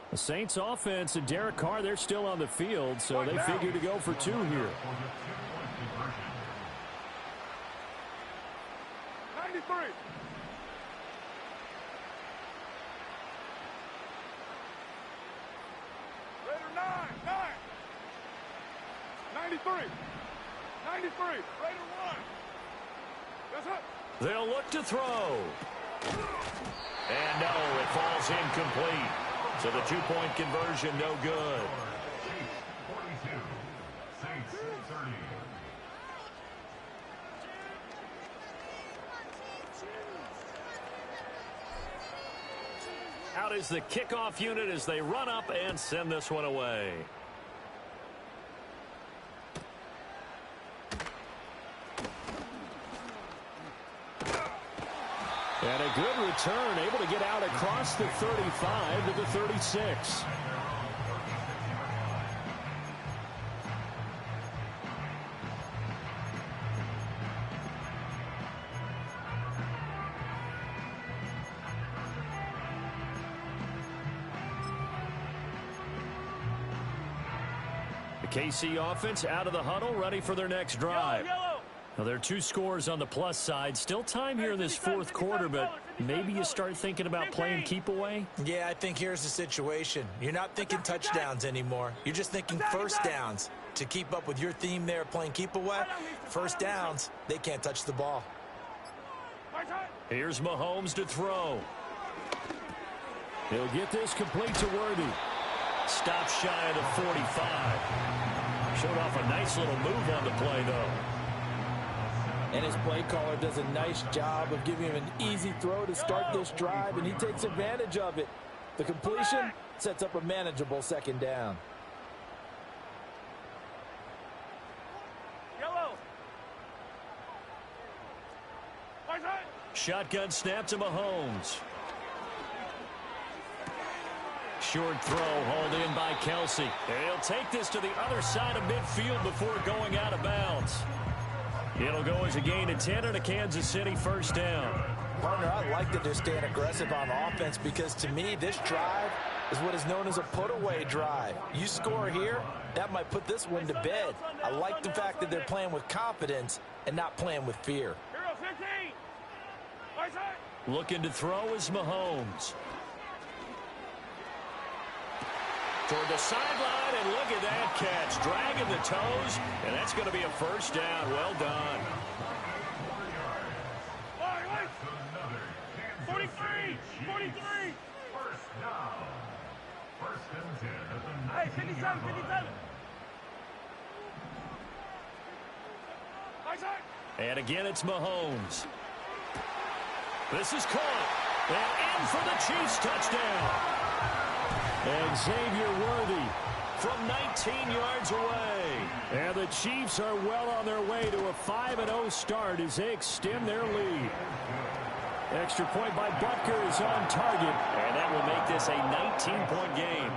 The Saints offense and Derek Carr, they're still on the field, so they figure to go for 2 here. 93. Raider 9. 93. 93. Raider 1. That's it. They'll look to throw. And no, it falls incomplete. So the 2-point conversion no good. Chiefs 42, Saints 30. Out is the kickoff unit as they run up and send this one away. And a good return, able to get out across the 35 to the 36. The KC offense out of the huddle, ready for their next drive. Yellow. Now, there are 2 scores on the plus side. Still time here in this 4th quarter, but maybe you start thinking about playing keep away. Yeah, I think here's the situation. You're not thinking touchdowns anymore. You're just thinking first downs. To keep up with your theme there, playing keep away, first downs, they can't touch the ball. Here's Mahomes to throw. He'll get this complete to Worthy. Stop shy of the 45. Showed off a nice little move on the play, though. And his play caller does a nice job of giving him an easy throw to start this drive, and he takes advantage of it. The completion sets up a manageable 2nd down. Yellow. Shotgun snap to Mahomes. Short throw hauled in by Kelsey. And he'll take this to the other side of midfield before going out of bounds. It'll go as a gain of 10 and a Kansas City 1st down. Partner, I like that they're staying aggressive on offense because, to me, this drive is what is known as a put-away drive. You score here, that might put this one to bed. I like the fact that they're playing with confidence and not playing with fear. Hero 15. Right side. Looking to throw is Mahomes. Toward the sideline, and look at that catch. Dragging the toes, and that's going to be a 1st down. Well done. 43. 43. First down. 1st and 10 at the 19. Hey, 57. 57. Right side. And again, it's Mahomes. This is caught. And in for the Chiefs touchdown. And Xavier Worthy From 19 yards away. And the Chiefs are well on their way to a 5-0 start as they extend their lead. Extra point by Butker is on target. And that will make this a 19-point game.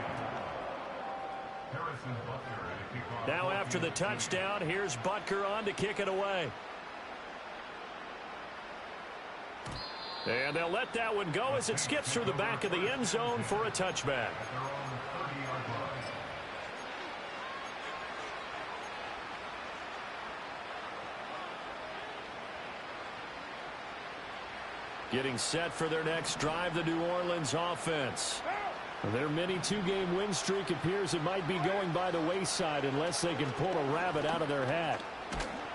Now after the touchdown, here's Butker on to kick it away. And they'll let that one go as it skips through the back of the end zone for a touchback. Getting set for their next drive, the New Orleans offense. Their mini 2-game win streak appears it might be going by the wayside unless they can pull a rabbit out of their hat.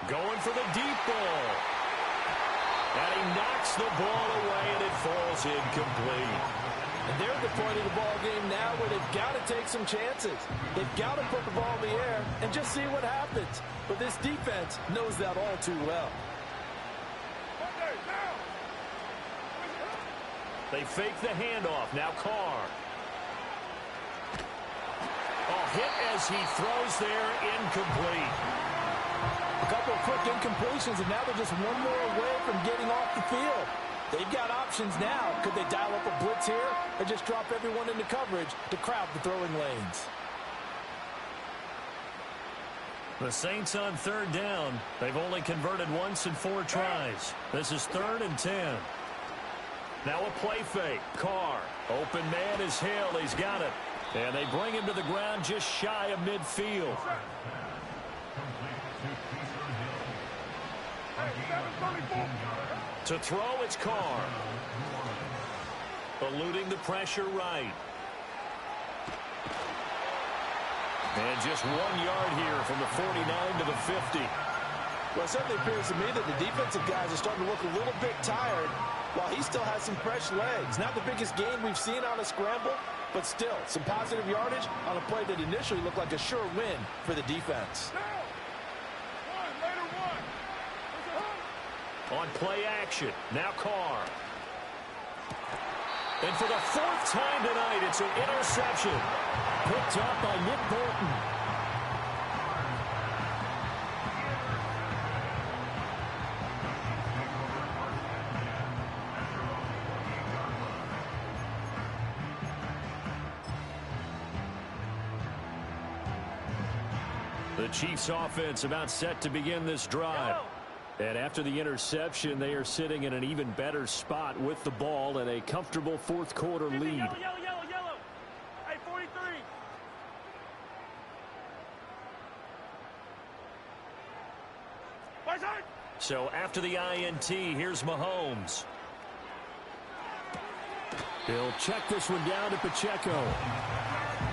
Going for the deep ball. And he knocks the ball away, and it falls incomplete. And they're at the point of the ball game now where they've got to take some chances. They've got to put the ball in the air and just see what happens. But this defense knows that all too well. They fake the handoff. Now Carr. Oh, hit as he throws there, incomplete. A couple of quick incompletions, and now they're just one more away from getting off the field. They've got options now. Could they dial up a blitz here or just drop everyone into coverage to crowd the throwing lanes? The Saints on 3rd down. They've only converted once in 4 tries. This is 3rd and 10. Now a play fake. Carr. Open man is Hill. He's got it. And they bring him to the ground just shy of midfield. To throw, it's Carr. Eluding the pressure right. And just 1 yard here from the 49 to the 50. Well, it certainly appears to me that the defensive guys are starting to look a little bit tired while he still has some fresh legs. Not the biggest gain we've seen on a scramble, but still some positive yardage on a play that initially looked like a sure win for the defense. On play action, now Carr. And for the 4th time tonight, it's an interception. Picked up by Nick Bolton. The Chiefs offense about set to begin this drive. And after the interception, they are sitting in an even better spot with the ball and a comfortable 4th quarter lead. Yellow. Hey, 43. So after the INT, here's Mahomes. He'll check this one down to Pacheco.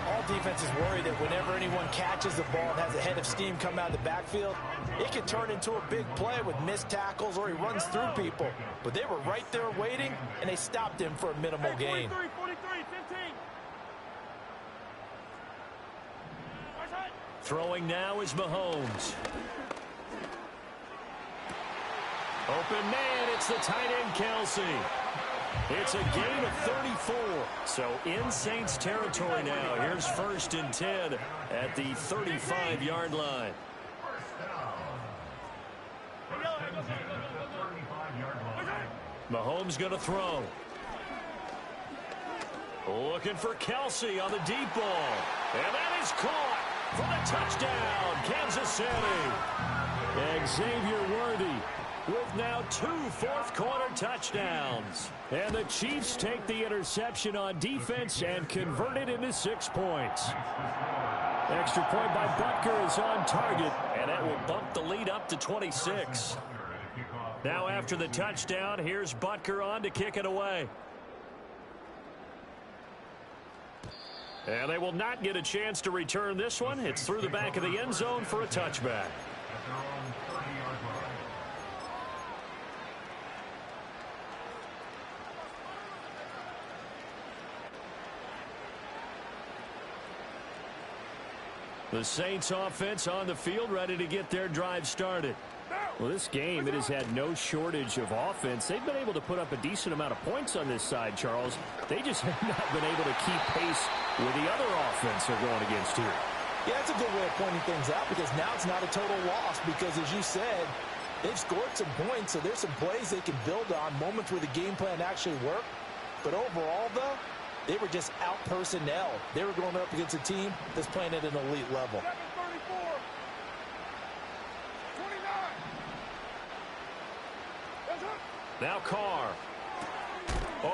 All defenses worry that whenever anyone catches the ball and has a head of steam come out of the backfield, it can turn into a big play with missed tackles or he runs through people. But they were right there waiting, and they stopped him for a minimal gain. 43, 15. Throwing now is Mahomes. Open man, it's the tight end, Kelsey. It's a gain of 34. So in Saints territory now. Here's 1st and 10 at the 35-yard line. Mahomes going to throw. Looking for Kelsey on the deep ball. And that is caught for the touchdown, Kansas City. Xavier Worthy with now 2 fourth-quarter touchdowns. And the Chiefs take the interception on defense and convert it into 6 points. Extra point by Butker is on target, and that will bump the lead up to 26. Now after the touchdown, here's Butker on to kick it away. And they will not get a chance to return this one. It's through the back of the end zone for a touchback. The Saints offense on the field ready to get their drive started. Well, this game, it has had no shortage of offense. They've been able to put up a decent amount of points on this side, Charles. They just have not been able to keep pace with the other offense they're going against here. Yeah, that's a good way of pointing things out because now it's not a total loss because, as you said, they've scored some points, so there's some plays they can build on, moments where the game plan actually worked. But overall, though, they were just out-personnel. They were going up against a team that's playing at an elite level. 7:34. 29. That's up. Now Carr.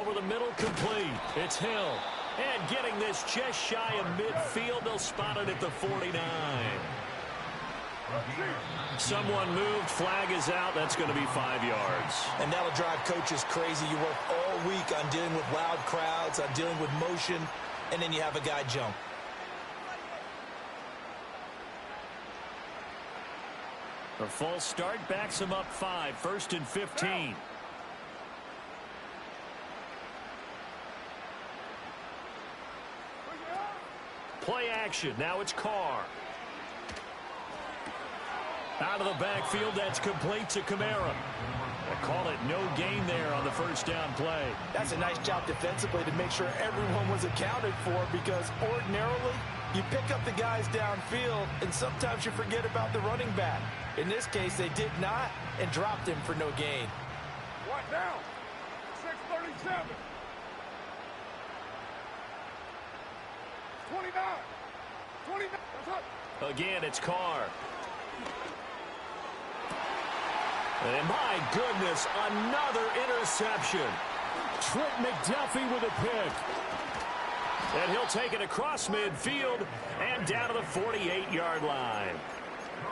Over the middle, complete. It's Hill. And getting this just shy of midfield, they'll spot it at the 49. Someone moved, flag is out. That's going to be 5 yards. And that'll drive coaches crazy. You work all week on dealing with loud crowds, on dealing with motion, and then you have a guy jump. A false start backs him up 5, 1st and 15. Play action. Now it's Carr. Out of the backfield, that's complete to Kamara. They call it no gain there on the first down play. That's a nice job defensively to make sure everyone was accounted for because ordinarily you pick up the guys downfield and sometimes you forget about the running back. In this case, they did not and dropped him for no gain. What now? 6:37. 29. 29. That's up. Again, it's Carr. And my goodness, another interception. Trent McDuffie with a pick. And he'll take it across midfield and down to the 48-yard line.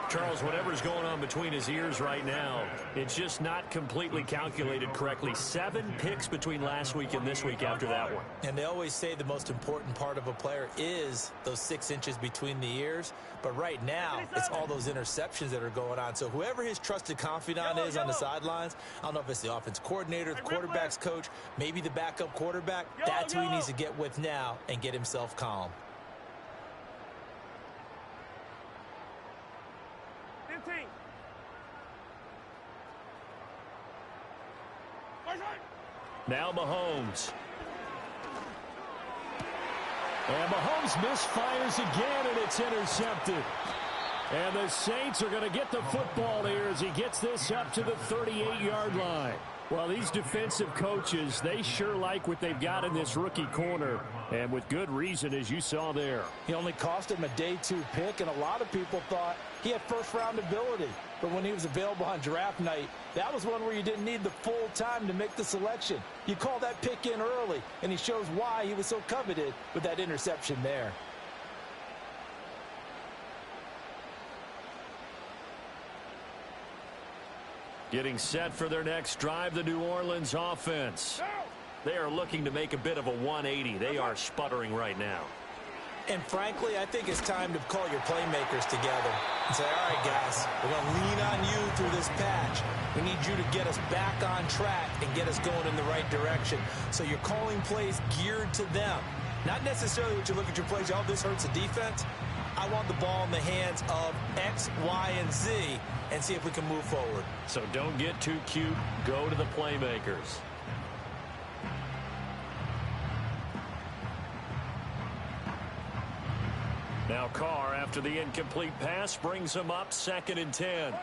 Charles, whatever's going on between his ears right now, it's just not completely calculated correctly. 7 picks between last week and this week after that one. And they always say the most important part of a player is those 6 inches between the ears. But right now, it's all those interceptions that are going on. So whoever his trusted confidant is on the sidelines, I don't know if it's the offense coordinator, the quarterback's coach, maybe the backup quarterback, that's who he needs to get with now and get himself calm. 15. Now Mahomes. And Mahomes misfires again, and it's intercepted. And the Saints are going to get the football here as he gets this up to the 38-yard line. Well, these defensive coaches, they sure like what they've got in this rookie corner, and with good reason, as you saw there. He only cost him a day 2 pick, and a lot of people thought he had first-round ability. But when he was available on draft night, that was one where you didn't need the full time to make the selection. You call that pick in early, and he shows why he was so coveted with that interception there. Getting set for their next drive, the New Orleans offense. They are looking to make a bit of a 180. They are sputtering right now. And frankly, I think it's time to call your playmakers together and say, all right, guys, we're going to lean on you through this patch. We need you to get us back on track and get us going in the right direction. So you're calling plays geared to them. Not necessarily what you look at your plays, oh, this hurts the defense. I want the ball in the hands of X, Y, and Z and see if we can move forward. So don't get too cute. Go to the playmakers. Now Carr, after the incomplete pass, brings him up 2nd and 10.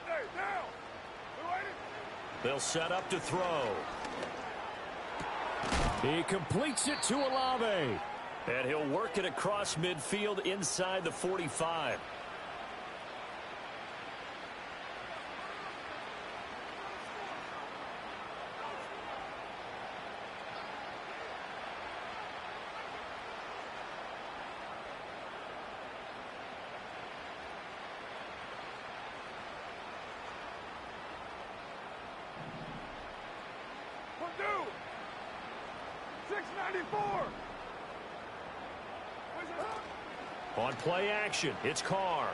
They'll set up to throw. He completes it to Olave. And he'll work it across midfield inside the 45. Purdue. 694. On play action, it's Carr.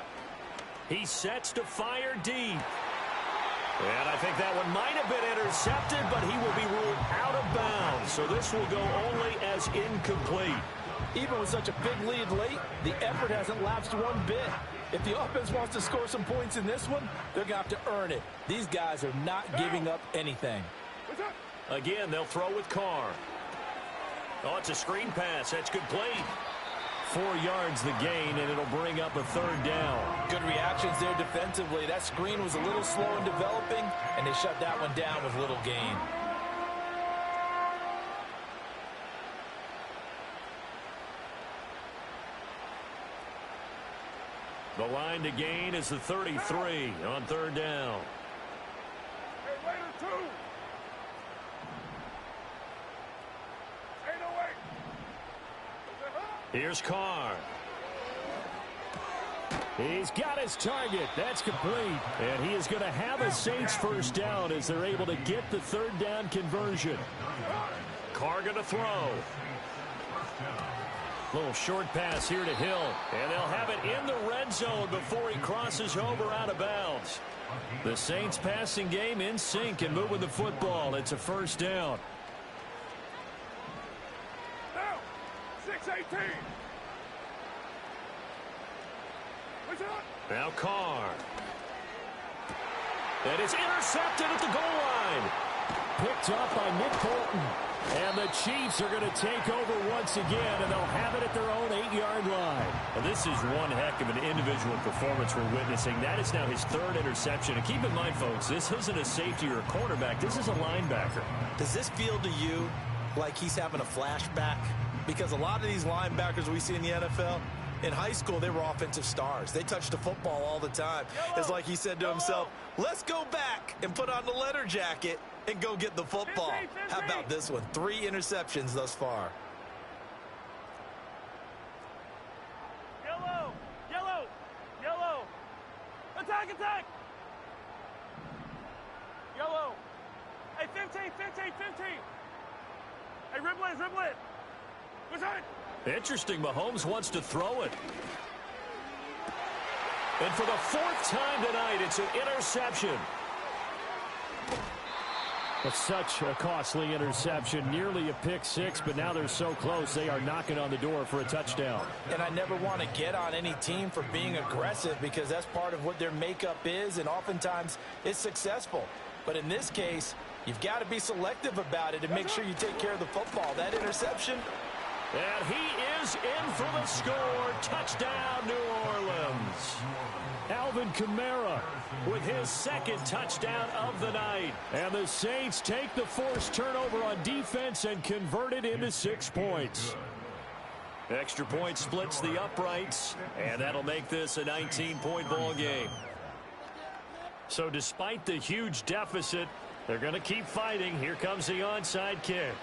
He sets to fire deep. And I think that one might have been intercepted, but he will be ruled out of bounds. So this will go only as incomplete. Even with such a big lead late, the effort hasn't lapsed one bit. If the offense wants to score some points in this one, they're going to have to earn it. These guys are not giving up anything. Again, they'll throw with Carr. Oh, it's a screen pass. That's complete. 4 yards the gain, and it'll bring up a 3rd down. Good reactions there defensively. That screen was a little slow in developing, and they shut that one down with little gain. The line to gain is the 33 on 3rd down. Here's Carr. He's got his target. That's complete. And he is going to have a Saints first down as they're able to get the 3rd down conversion. Carr going to throw. Little short pass here to Hill. And they'll have it in the red zone before he crosses over out of bounds. The Saints passing game in sync and moving the football. It's a first down. 6-18. Now Carr. And it's intercepted at the goal line. Picked up by Nick Bolton. And the Chiefs are going to take over once again, and they'll have it at their own 8-yard line. Well, this is one heck of an individual performance we're witnessing. That is now his 3rd interception. And keep in mind, folks, this isn't a safety or a cornerback. This is a linebacker. Does this feel to you like he's having a flashback? Because a lot of these linebackers we see in the NFL, in high school, they were offensive stars. They touched the football all the time. It's like he said to himself, let's go back and put on the leather jacket and go get the football. How about this one? 3 interceptions thus far. Attack, attack! Yellow. Hey, 15, 15, 15. Hey, Riblet, Riblet. What's that? Interesting. Mahomes wants to throw it. And for the fourth time tonight, it's an interception. It's such a costly interception, nearly a pick six, but now they're so close they are knocking on the door for a touchdown. And I never want to get on any team for being aggressive because that's part of what their makeup is, and oftentimes it's successful. But in this case, you've got to be selective about it and make sure you take care of the football. That interception. And he is in for the score. Touchdown, New Orleans. Alvin Kamara with his second touchdown of the night. And the Saints take the forced turnover on defense and convert it into 6 points. Extra point splits the uprights, and that'll make this a 19-point ball game. So despite the huge deficit, they're going to keep fighting. Here comes the onside kick.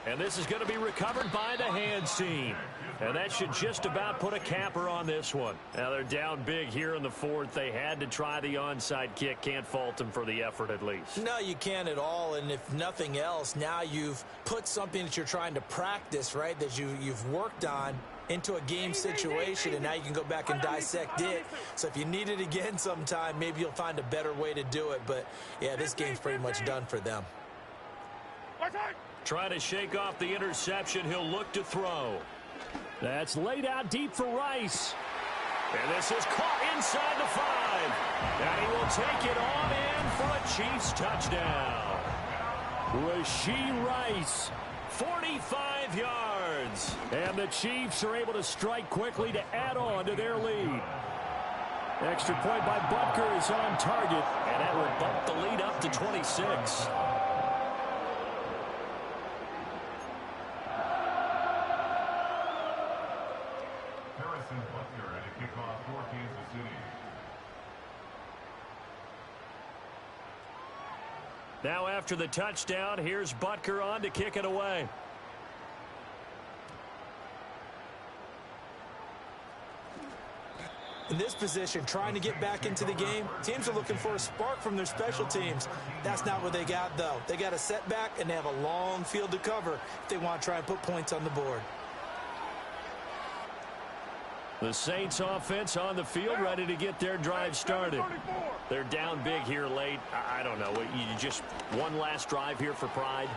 And this is going to be recovered by the hands team. And that should just about put a capper on this one. Now they're down big here in the fourth. They had to try the onside kick. Can't fault them for the effort at least. No, you can't at all. And if nothing else, now you've put something that you're trying to practice, right, that you've worked on into a game situation, and now you can go back and dissect it. So if you need it again sometime, maybe you'll find a better way to do it. But, yeah, this game's pretty much done for them. Trying to shake off the interception. He'll look to throw. That's laid out deep for Rice. And this is caught inside the 5. And he will take it on in for a Chiefs touchdown. Rashee Rice, 45 yards. And the Chiefs are able to strike quickly to add on to their lead. Extra point by Butker is on target. And that will bump the lead up to 26. Now after the touchdown, here's Butker on to kick it away. In this position, trying to get back into the game, teams are looking for a spark from their special teams. That's not what they got, though. They got a setback, and they have a long field to cover if they want to try and put points on the board. The Saints offense on the field, ready to get their drive started. They're down big here late. I don't know. You just one last drive here for pride?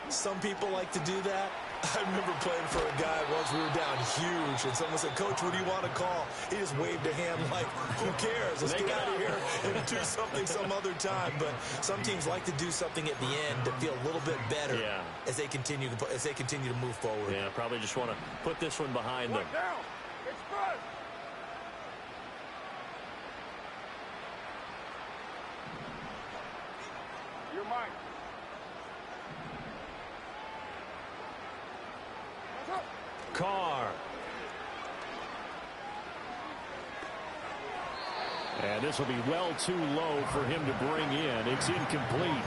Some people like to do that. I remember playing for a guy once we were down huge, and someone said, "Coach, what do you want to call?" He just waved a hand like, who cares? Let's get out of here and do something some other time. But some teams like to do something at the end to feel a little bit better as they continue to move forward. Yeah, probably just want to put this one behind them. Express. You're mine. Carr. And this will be well too low for him to bring in. It's incomplete.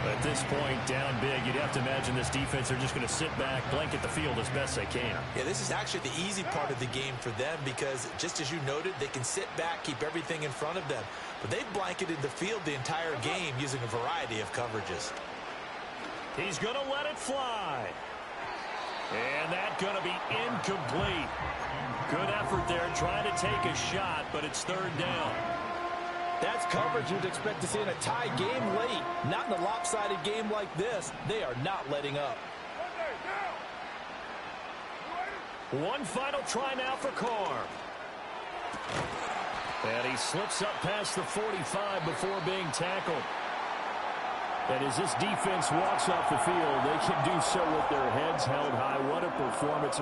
At this point, down big, you'd have to imagine this defense are just going to sit back, blanket the field as best they can. Yeah, this is actually the easy part of the game for them because, just as you noted, they can sit back, keep everything in front of them. But they've blanketed the field the entire game using a variety of coverages. He's going to let it fly. And that's going to be incomplete. Good effort there trying to take a shot, but it's third down. That's coverage you'd expect to see in a tie game late. Not in a lopsided game like this. They are not letting up. One final try now for Carr. And he slips up past the 45 before being tackled. And as this defense walks off the field, they can do so with their heads held high. What a performance.